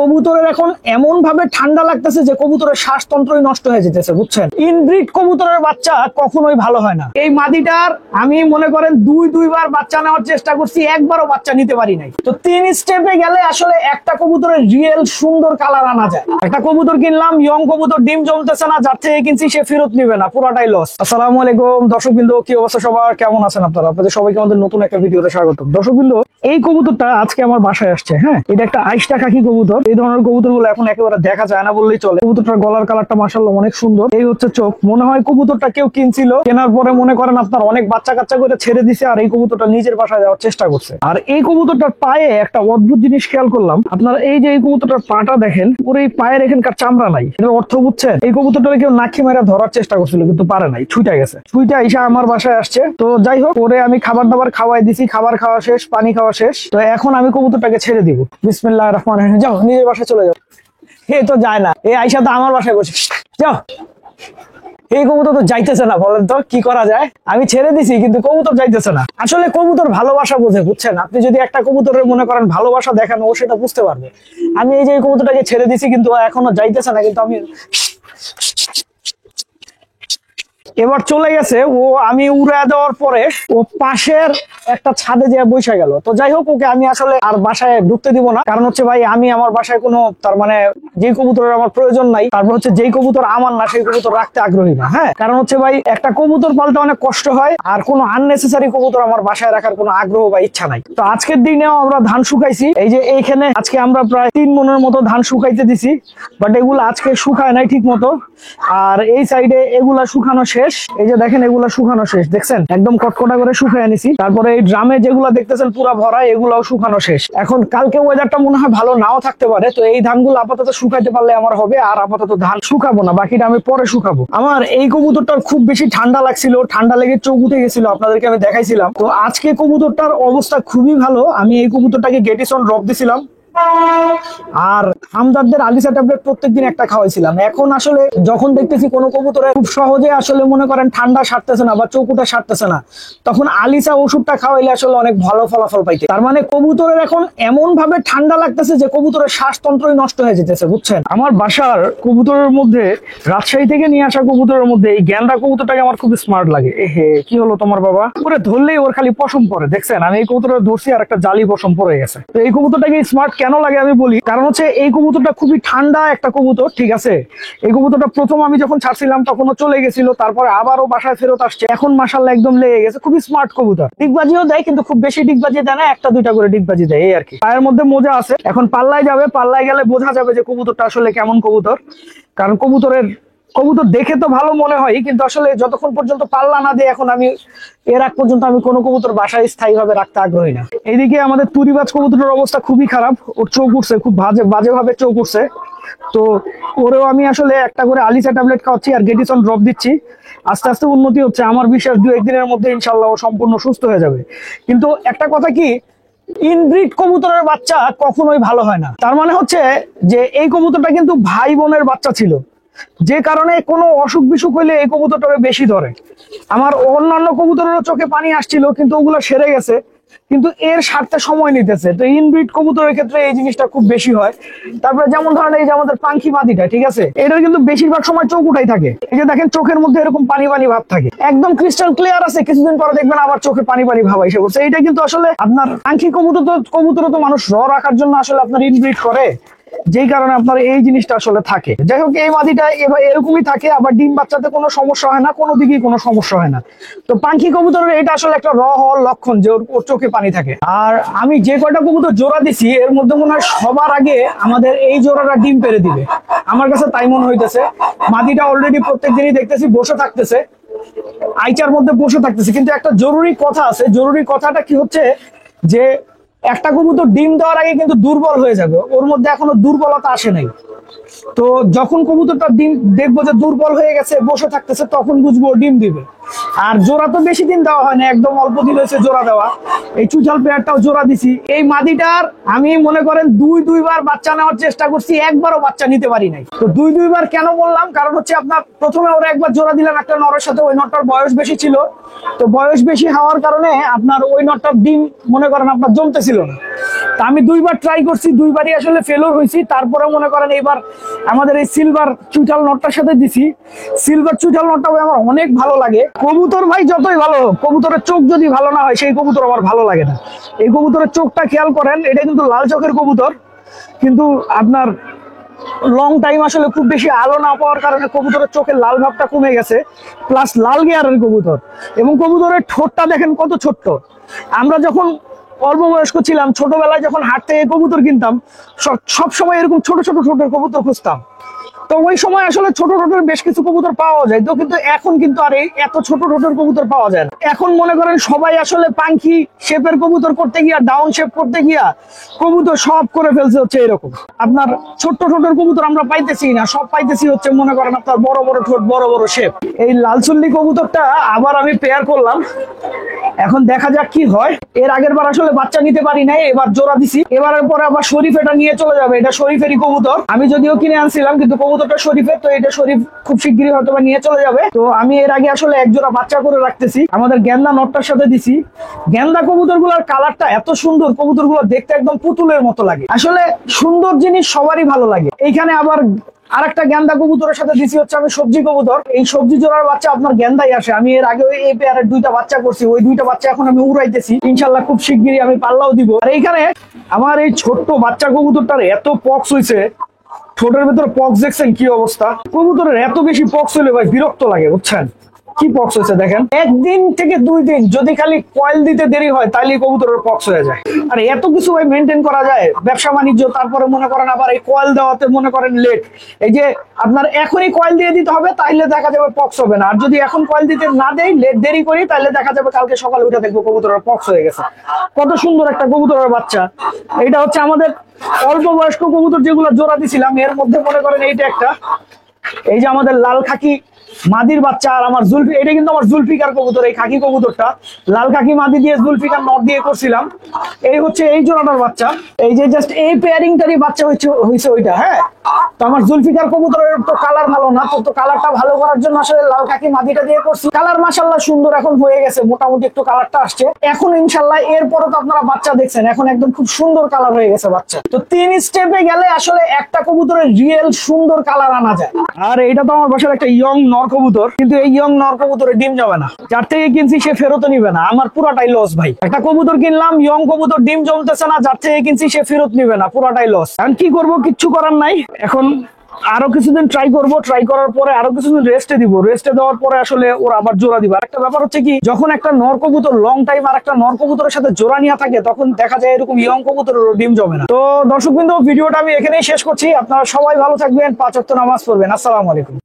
কবুতরের এখন এমন ভাবে ঠান্ডা লাগতেছে যে কবুতরের শ্বাসতন্ত্রই নষ্ট হয়ে যেতেছে, বুঝছেন। ইনব্রিড কবুতরের বাচ্চা কখনোই ভালো হয় না। এই মাদিটার আমি মনে করেন দুইবার বাচ্চা নেওয়ার চেষ্টা করছি, একবারও বাচ্চা নিতে পারি নাই। তো 3 স্টেপে গেলে আসলে একটা কবুতরের রিয়েল সুন্দর কালার আনা যায়। একটা কবুতর কিনলাম, ইয়ং কবুতর, ডিম জমতেছে না, যার থেকে কিনছি সে ফেরত নিবে না, পুরাটাই লস। আসসালামু আলাইকুম দর্শকবৃন্দ, কি অবস্থা সবার, কেমন আছেন আপনারা? আপনাদের সবাইকে আমাদের নতুন একটা ভিডিওতে স্বাগত। দর্শকবৃন্দ, এই কবুতরটা আজকে আমার বাসায় আসছে। হ্যাঁ, এটা একটা আইসটা খাকি কবুতর। এই ধরনের কবুতর গুলো এখন একেবারে দেখা যায় না বললেই চলে। কবুতরটার গলার কালারটা মাশাআল্লাহ অনেক সুন্দর। এই হচ্ছে চোখ। মনে হয় কবুতরটা কেউ কিনছিল, কেনার পরে মনে করেন আপনার অনেক বাচ্চা কাচ্চা করে ছেড়ে দিছে, আর এই কবুতরটা নিজের বাসায় যাওয়ার চেষ্টা করছে। আর এই কবুতরটার পায়ে একটা অদ্ভুত জিনিস খেয়াল করলাম। আপনারা এই যে এই কবুতরটার পাটা দেখেন, পুরো এই পায়ের এখানকার চামড়া নাই। এটার অর্থ বুঝছেন? এই কবুতরটা কেউ নাকি মেরে ধরার চেষ্টা করছিল, কিন্তু পারে নাই, ছুটে গেছে। ছুটে এসে আমার বাসায় আসছে। তো যাই হোক, পরে আমি খাবার দাবার খাওয়াই দিছি, খাবার খাওয়া শেষ, পানি খাওয়া শেষ। তো এখন আমি কবুতরটাকে ছেড়ে দিব। বিসমিল্লাহির রহমানির রহিম। যাও নিজের বাসায় চলে যাও। এ তো যায় না, এই আইসা তো আমার বাসায় বসে। যাও। এই কবুতর তো যাইতেছে না, বলেন তো কি করা যায়? আমি ছেড়ে দিছি কিন্তু কবুতর যাইতেছে না। আসলে কবুতর ভালোবাসা বোঝে, বুঝছেন। আপনি যদি একটা কবুতরের মনে করেন ভালোবাসা দেখান, ও সেটা বুঝতে পারবে। আমি এই যে কবুতরটাকে ছেড়ে দিছি কিন্তু এখনো যাইতেছে না, কিন্তু আমি এবার চলে গেছে ও। আমি উড়ে দেওয়ার পরে ও পাশের একটা ছাদে যে বসে গেল। তো যাই হোক, ওকে আমি আসলে আর বাসায় ঢুকতে দিব না। কারণ হচ্ছে ভাই, আমি আমার বাসায় কোনো তার মানে যে কবুতরের আমার প্রয়োজন নাই, তারপর হচ্ছে যেই কবুতর আমার না সেই কবুতর রাখতে আগ্রহী না। হ্যাঁ, কারণ হচ্ছে ভাই, একটা কবুতর পালতে অনেক কষ্ট হয়, আর কোনো আননেসেসারি কবুতর আমার বাসায় রাখার কোনো আগ্রহ বা ইচ্ছা নাই। তো আজকের দিনেও আমরা ধান শুকাইছি। এই যে এইখানে আজকে আমরা প্রায় 3 মনের মতো ধান শুকাইতে দিছি, বাট এগুলো আজকে শুকায় নাই ঠিক মতো। আর এই সাইডে এগুলা শুকানো শেষ। এই যে দেখেন, এগুলা শুকানো শেষ, দেখছেন একদম কটকটা করে শুকায় নিছি। তারপরে এই ড্রামে যেগুলা দেখতেছেন পুরা ভরা, এগুলাও শুকানো শেষ। এখন কালকে ওয়েদারটা মনে হয় ভালো নাও থাকতে পারে। তো এই ধানগুলো আপাতত শুকাইতে পারলে আমার হবে, আর আপাতত ধান শুকাবো না, বাকিটা আমি পরে শুকাবো। আমার এই কবুতরটার খুব বেশি ঠান্ডা লাগছিল, ঠান্ডা লেগে চোখ উঠে গেছিল, আপনাদেরকে আমি দেখাইছিলাম। তো আজকে কবুতরটার অবস্থা খুবই ভালো। আমি এই কবুতরটাকে গেটিসন ড্রপ দিছিলাম, আর হামদারদের আলিসা ট্যাবলেট প্রত্যেকদিন একটা খাওয়াইছিলাম। এখন আসলে যখন দেখতেছি কোনো কবুতরে খুব সহজে আসলে মনে করেন ঠান্ডা সারতেছে না বা চৌকুটা সারতেছে না, তখন আলিসা ওষুধটা খাওয়াইলে আসলে অনেক ভালো ফলাফল পাইতে। তার মানে কবুতরের এখন এমন ভাবে ঠান্ডা লাগতেছে যে কবুতরের শ্বাসতন্ত্রই নষ্ট হয়ে যেতেছে, বুঝছেন। আমার বাসার কবুতরের মধ্যে, রাজশাহী থেকে নিয়ে আসা কবুতরের মধ্যে এই গ্যান্ডা কবুতরটাকে আমার খুব স্মার্ট লাগে। এহে, কি হলো তোমার বাবা? ওরে ধরলেই ওর খালি পশম পরে, দেখছেন। আমি এই কবুতরটা ধরছি আর একটা জালি পশম পরে গেছে। তো এই কবুতরটাকে স্মার্ট কেন লাগে আমি বলি। কারণ হচ্ছে এই কবুতরটা খুবই ঠান্ডা একটা কবুতর, ঠিক আছে। এই কবুতরটা প্রথম আমি যখন ছাড়ছিলাম তখনও চলে গেছিল, তারপরে আবারও বাসায় ফেরত আসছে। এখন মাশাআল্লাহ একদম লেগে গেছে। খুবই স্মার্ট কবুতর। ডিগবাজিও দেয়, কিন্তু খুব বেশি ডিগবাজি দেয় না, 1-2টা করে ডিগবাজি দেয়, এই আর কি। পায়ের মধ্যে মোজা আছে। এখন পাল্লায় যাবে, পাল্লায় গেলে বোঝা যাবে যে কবুতরটা আসলে কেমন কবুতর। কারণ কবুতর দেখে তো ভালো মনে হয়, কিন্তু আসলে যতক্ষণ পর্যন্ত পাল্লা না দেয়, এখন আমি এর আগ পর্যন্ত আমি কোনো কবুতর বাসায় স্থায়ী ভাবে রাখতে আগ্রহী না। এইদিকে আমাদের তুরিবাজ কবুতরের অবস্থা খুবই খারাপ। ওর চোখ উঠছে, খুব বাজে ভাবে চোখ উঠছে। তো ওরেও আমি আসলে একটা করে আলিসা ট্যাবলেট খাওয়াচ্ছি আর গেটিসন ড্রপ দিচ্ছি। আস্তে আস্তে উন্নতি হচ্ছে। আমার বিশ্বাস 2-1 দিনের মধ্যে ইনশাল্লাহ ও সম্পূর্ণ সুস্থ হয়ে যাবে। কিন্তু একটা কথা কি, ইনব্রিড কবুতরের বাচ্চা কখনোই ভালো হয় না। তার মানে হচ্ছে যে এই কবুতরটা কিন্তু ভাই বোনের বাচ্চা ছিল, যে কারণে কোনো অসুখ বিসুখ হইলে এই কবুতরটাকে বেশি ধরে। আমার অন্যান্য কবুতরেরও চোখে পানি আসছিল, কিন্তু ওগুলো সেরে গেছে, কিন্তু এর সারতে সময় নিতেছে। তো ইনব্রিড কবুতরের ক্ষেত্রে এই জিনিসটা খুব বেশি হয়। তারপরে যেমন ধরেন এই যে আমাদের পাঙ্খি মাদিটা, ঠিক আছে, এটার কিন্তু বেশিরভাগ সময় চোখ উঠাই থাকে। এই যে দেখেন, চোখের মধ্যে এরকম পানি পানি ভাব থাকে, একদম ক্রিস্টাল ক্লিয়ার আছে। কিছুদিন পরে দেখবেন আবার চোখে পানি পানি ভাব এসে পড়ছে। এইটা কিন্তু আসলে আপনার পাঙ্খি কবুতর তো মানুষ রাখার জন্য আসলে আপনার ইনব্রিড করে, যেই কারণে আপনার এই জিনিসটা আসলে থাকে। যাই হোক, এই মাদিটা এবার এরকমই থাকে। আবার ডিম বাচ্চাতে কোনো সমস্যা হয় না, কোনো দিকেই কোনো সমস্যা হয় না। তো পাখি কবুতরের এটা আসলে একটা হওয়ার লক্ষণ যে ওর চোখে পানি থাকে। আর আমি যে কয়টা কবুতর জোড়া দিছি, এর মধ্যে মনে হয় সবার আগে আমাদের এই জোড়াটা ডিম পেরে দিবে, আমার কাছে তাই মনে হইতেছে। মাদিটা অলরেডি প্রত্যেকদিনই দেখতেছি বসে থাকতেছে, আইচার মধ্যে বসে থাকতেছে। কিন্তু একটা জরুরি কথা আছে। জরুরি কথাটা কি হচ্ছে যে একটা কবুতর ডিম দেওয়ার আগে কিন্তু দুর্বল হয়ে যাবে, ওর মধ্যে এখনো দুর্বলতা আসে নাই। তো যখন কবুতরটা ডিম দেখবো যে দুর্বল হয়ে গেছে, বসে থাকতেছে, তখন বুঝবো ডিম দিবে। আর জোড়া তো বেশি দিন দেওয়া হয় না, একদম অল্প দিন হয়েছে জোড়া দেওয়া। এই চুচাল পেয়ারটাও জোড়া দিছি। এই মাদিটার আমি মনে করেন দুইবার বাচ্চা নেওয়ার চেষ্টা করছি, একবারও বাচ্চা নিতে পারি নাই। তো দুইবার কেন বললাম, কারণ হচ্ছে আপনার প্রথমে ওরা একবার জোড়া দিলাম একটা নরের সাথে, ওই নরটার বয়স বেশি ছিল। তো বয়স বেশি হওয়ার কারণে আপনার ওই নরটার ডিম মনে করেন আপনার জমতেছিল না। তা আমি দুইবার ট্রাই করছি, দুইবারই আসলে ফেলোর হয়েছি। তারপরে মনে করেন এইবার আমাদের এই সিলভার চুইটাল নটটার সাথে দিছি। সিলভার চুইটাল নটটা আমার অনেক ভালো লাগে। কবুতর ভাই যতই ভালো হোক, কবুতরের চোখ যদি ভালো না হয় সেই কবুতর আমার ভালো লাগে না। এই কবুতরের চোখটা খেয়াল করেন, এটা কিন্তু লাল চোখের কবুতর, কিন্তু আপনার লং টাইম আসলে খুব বেশি আলো না পাওয়ার কারণে কবুতরের চোখের লাল ভাবটা কমে গেছে, প্লাস লাল গিয়ারের কবুতর। এবং কবুতরের ঠোঁটটা দেখেন কত ছোট্ট। আমরা যখন অল্প বয়স্ক ছিলাম, ছোটবেলায় যখন হাট থেকে কবুতর কিনতাম, সব সময় এরকম ছোট ছোট ঠোঁটের কবুতর খুঁজতাম। তো ওই সময় আসলে ছোট ঠোঁটের বেশ কিছু কবুতর পাওয়া যায় তো, কিন্তু এখন কিন্তু আর এত ছোট ঠোঁটের কবুতর পাওয়া যায় না। এখন মনে করেন সবাই আসলে পাঙ্খি শেপের কবুতর করতে গিয়া, ডাউন শেপ করতে গিয়া কবুতর সব করে ফেলছে হচ্ছে এরকম। আপনার ছোট্ট ঠোঁটের কবুতর আমরা পাইতেছি না, সব পাইতেছি হচ্ছে মনে করেন আপনার বড় বড় ঠোঁট, বড় বড় শেপ। এই লালচুল্লি কবুতরটা আবার আমি পেয়ার করলাম, এখন দেখা যাক কি হয়। এর আগের বার আসলে বাচ্চা নিতে পারি নাই, এবার জোড়া দিছি। এবারের পরে আবার শরীফ এটা নিয়ে চলে যাবে। এটা শরীফেরই কবুতর, আমি যদিও কিনে আনছিলাম, কিন্তু কবুতরটা শরীফের। তো এটা শরীফ খুব শিগগিরই হয়তো নিয়ে চলে যাবে। তো আমি এর আগে আসলে এক জোড়া বাচ্চা করে রাখতেছি, আমাদের গেন্দা নটটার সাথে দিছি। গেন্দা কবুতর গুলোর কালারটা এত সুন্দর, কবুতর গুলো দেখতে একদম পুতুলের মতো লাগে। আসলে সুন্দর জিনিস সবারই ভালো লাগে। এইখানে আবার আরেকটা গেন্দা কবুতরের সাথে দিছি হচ্ছে আমি সবজি কবুতর। এই সবজি জোড়ার বাচ্চা আপনার গেন্দাই আসে। আমি এর আগে এই পেয়ারের দুইটা বাচ্চা করছি, ওই দুইটা বাচ্চা এখন আমি উড়াইতেছি, ইনশাল্লাহ খুব শিগগিরই আমি পাল্লাও দিব। আর এইখানে আমার এই ছোট্ট বাচ্চা কবুতরটার এত পক্স হয়েছে, ঠোঁটের ভেতর পক্স দেখছেন কি অবস্থা। কবুতরের এত বেশি পক্স হলে ভাই বিরক্ত লাগে, বুঝছেন কি পক্স হয়েছে দেখেন। একদিন থেকে 2 দিন যদি খালি কয়েল দিতে দেরি হয় তাহলে কবুতরের পক্স হয়ে যায়। আর এত কিছু ভাই মেনটেন করা যায়, ব্যবসা বাণিজ্য, তারপরে মনে করেন আবার এই কয়েল দেওয়াতে মনে করেন লেট। এই যে আপনার এখনই কয়েল দিয়ে দিতে হবে, তাইলে দেখা যাবে পক্স হবে না। আর যদি এখন কয়েল দিতে না দেই, দেরি করি, তাহলে দেখা যাবে কালকে সকালে উঠে দেখবো কবুতরের পক্স হয়ে গেছে। কত সুন্দর একটা কবুতরের বাচ্চা। এটা হচ্ছে আমাদের অল্প বয়স্ক কবুতর যেগুলো জোড়া দিছিলাম, এর মধ্যে মনে করেন এইটা একটা, এই যে আমাদের লাল খাকি মাদির বাচ্চা। আর আমার জুলফি, এটা কিন্তু আমার জুলফিকার কবুতর। এই খাকি কবুতরটা লাল খাকি মাদি দিয়ে জুলফিকার নট দিয়ে করছিলাম। এই হচ্ছে এই জোড়াটার বাচ্চা। এই যে জাস্ট এই পেয়ারিংটারই বাচ্চা হয়েছে ওইটা। হ্যাঁ, তো আমার জুলফিকার কবুতরের তো কালার ভালো না, তো কালারটা ভালো করার জন্য আসলে লাল খাকি মাদিটা দিয়ে করছি। কালার মাশাআল্লাহ সুন্দর এখন হয়ে গেছে, মোটামুটি একটু কালারটা আসছে এখন ইনশাল্লাহ। এরপরে তো আপনারা বাচ্চা দেখছেন, এখন একদম খুব সুন্দর কালার হয়ে গেছে বাচ্চা। তো 3 স্টেপে গেলে আসলে একটা কবুতরের রিয়েল সুন্দর কালার আনা যায়। আর এটা তো আমার বাসার একটা ইয়ং নর কবুতর, কিন্তু এই ইয়ং নর কবুতরের ডিম জমে না। যার থেকে কিনছি সে ফেরত নিবে না, আমার পুরাটাই লস ভাই। একটা কবুতর কিনলাম, ইয়ং কবুতর, ডিম জমতেছে না, যার থেকে কিনছি সে ফেরত নিবে না, পুরাটাই লস। এখন কি করবো, কিচ্ছু করার নাই। এখন আরো কিছুদিন ট্রাই করব, ট্রাই করার পরে আরো কিছুদিন রেস্টে দিব, রেস্টে দেওয়ার পরে আসলে ওরা আবার জোড়া দিবে। একটা ব্যাপার হচ্ছে কি, যখন একটা নর কবুতর লং টাইম আর একটা নর কবুতরের সাথে জোড়া নিয়ে থাকে, তখন দেখা যায় এরকম ইয়ং কবুতরের ডিম জমে না। তো দর্শকবৃন্দ, ভিডিওটা আমি এখানেই শেষ করছি। আপনারা সবাই ভালো থাকবেন, 5 ওয়াক্ত নামাজ পড়বেন। আসসালামু আলাইকুম।